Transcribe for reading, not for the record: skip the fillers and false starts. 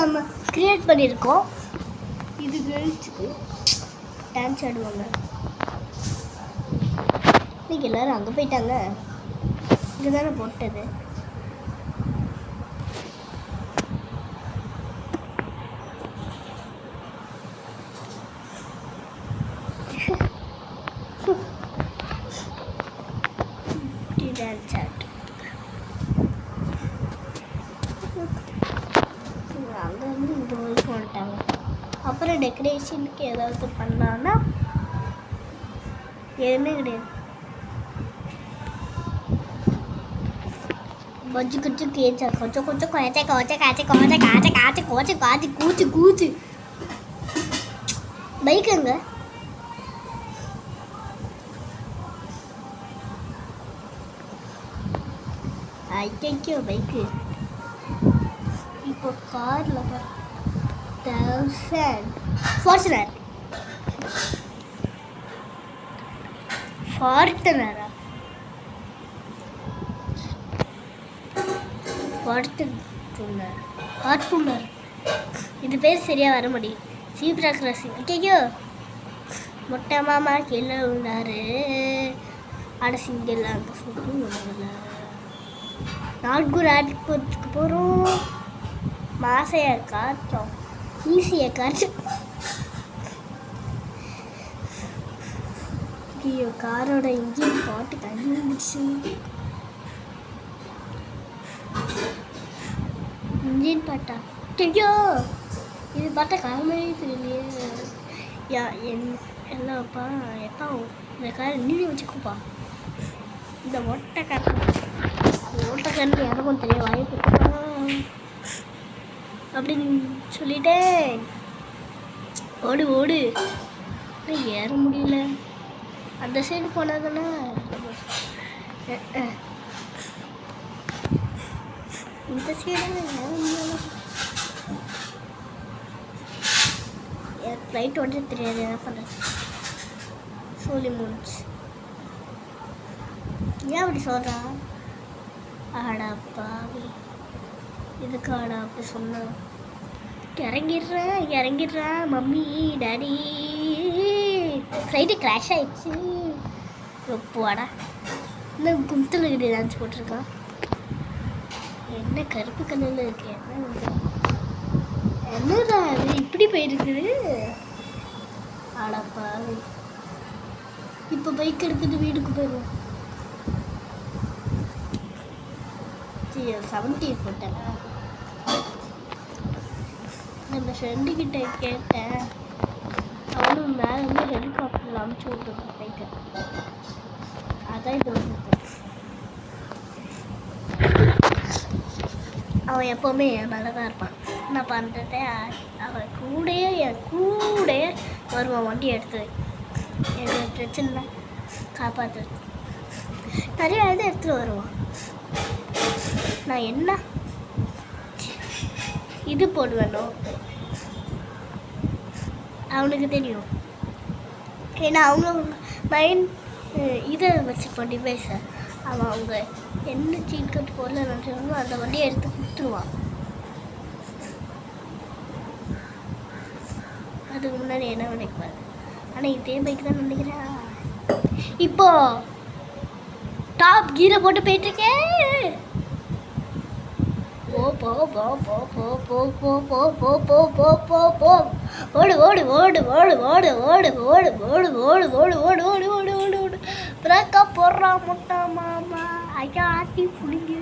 நம்ம கிரியேட் பண்ணியிருக்கோம். இது கேர்ள்ஸுக்கு டான்ஸ் ஆடுவாங்க. இன்னைக்கு எல்லோரும் அங்கே போயிட்டாங்க. இங்கே தானே போட்டது. டான்ஸ் ஆட்டு அங்கே வந்து இந்த வரைக்கும் வந்துட்டாங்க. அப்புறம் டெக்கரேஷனுக்கு ஏதாவது பண்ணான்னா எதுவுமே கிடையாது. கொஞ்சம் கொஞ்சம் கேச்சா கொஞ்சம் கொஞ்சம் குழச்ச கோச்ச காய்ச்ச கோச்ச காய்ச்ச காய்ச்ச கோச்ச காய்ச்சி கூச்சு கூச்சு. பைக்குங்க ஐயோ பைக்கு. இப்போ காரில் ஃபார்ச்சுனரா ஃபார்ச்சுனரா ஃபார்ச்சுனர் இது பேர் சரியாக வர முடியும். Zebra crossing. ஐயோ மொட்டை மாமா கீழே விழுந்தாரு. அட சிங்கிள் அங்கே சொல்லி நாட்கூர் ஆட்புறத்துக்கு போகிறோம். மாசையை காய்ச்சோம், ஈஸியை காய்ச்சோம். ஐயோ காரோட இன்ஜின் பாட்டு கண்டுபிடிச்சு. இன்ஜின் பாட்டா? ஐயோ இது பாட்டா காரமாரி தெரியலையே. எல்லாப்பா எப்பா இந்த காரை நீதி வச்சுக்கோப்பா. இந்த ஓட்டக்காரன் யாருக்கும் தெரிய வாய்ப்பு அப்படின்னு சொல்லிட்டேன். ஓடு ஓடு. ஏற முடியல. அந்த சைடு போனாதானே. இந்த சைடு ஏற முடியல. ஃப்ளைட் ஓட்ட தெரியாது. என்ன பண்ணுறது? சோலி மூச்சு. ஏன் அப்படி சொல்கிறா? ஆடாப்பா இதுக்காடா அப்படி சொன்ன? இறங்கிடுறேன் மம்மி டாடி. ஃப்ளைட்டு கிராஷ் ஆகிடுச்சு. ரொப்பாடா இன்னும் கும்த்தில் கிட்டே டான்ஸ் போட்டிருக்கான். என்ன கருப்பு கலரில் இருக்கு? என்னடா அது இப்படி போயிருக்குது? ஆடாப்பா இப்போ பைக் எடுத்துட்டு வீட்டுக்கு போயிடுவோம். 70 போட்டேன். நம்ம ஃப்ரெண்டுக்கிட்ட கேட்டேன். அவனும் மேலே வந்து ஹெலிகாப்டரில் அமுச்சு விட்டுருக்கான் பைக்கை. அதான் இது வந்து அவன் எப்போவுமே என் மேலே தான் இருப்பான். நான் பண்ணுறதே அவன் என் கூடயே வருவான். வண்டி எடுத்து எங்கள் பிரச்சனை காப்பாற்றுறது நிறைய இதை எடுத்துகிட்டு வருவான். நான் என்ன இது போடுவேனோ அவனுக்கு தெரியும். ஏன்னா அவங்க மைண்ட் இதை வச்சுருப்பான் டிவைஸை. அவன் அவங்க என்ன சீட் கட்டு போடல நினச்சாலும் அந்த வண்டியை எடுத்து கொடுத்துருவான். அதுக்கு முன்னாடி என்ன நினைப்பாரு. ஆனால் இதே பைக் தான் நினைக்கிறேன். இப்போ டாப் கீரை போட்டு போயிட்டுருக்கேன். போ போ போ போ போ போ போ போ போ போ போ போ ஓடு ஓடு ஓடு ஓடு ஓடு ஓடு ஓடு ஓடு ஓடு ஓடு ஓடு ஓடு ஓடு ஓடு ஓடு பிரேக்கப் போடுறான் முட்டா மாமா. ஐயா ஆட்டி புடுங்கி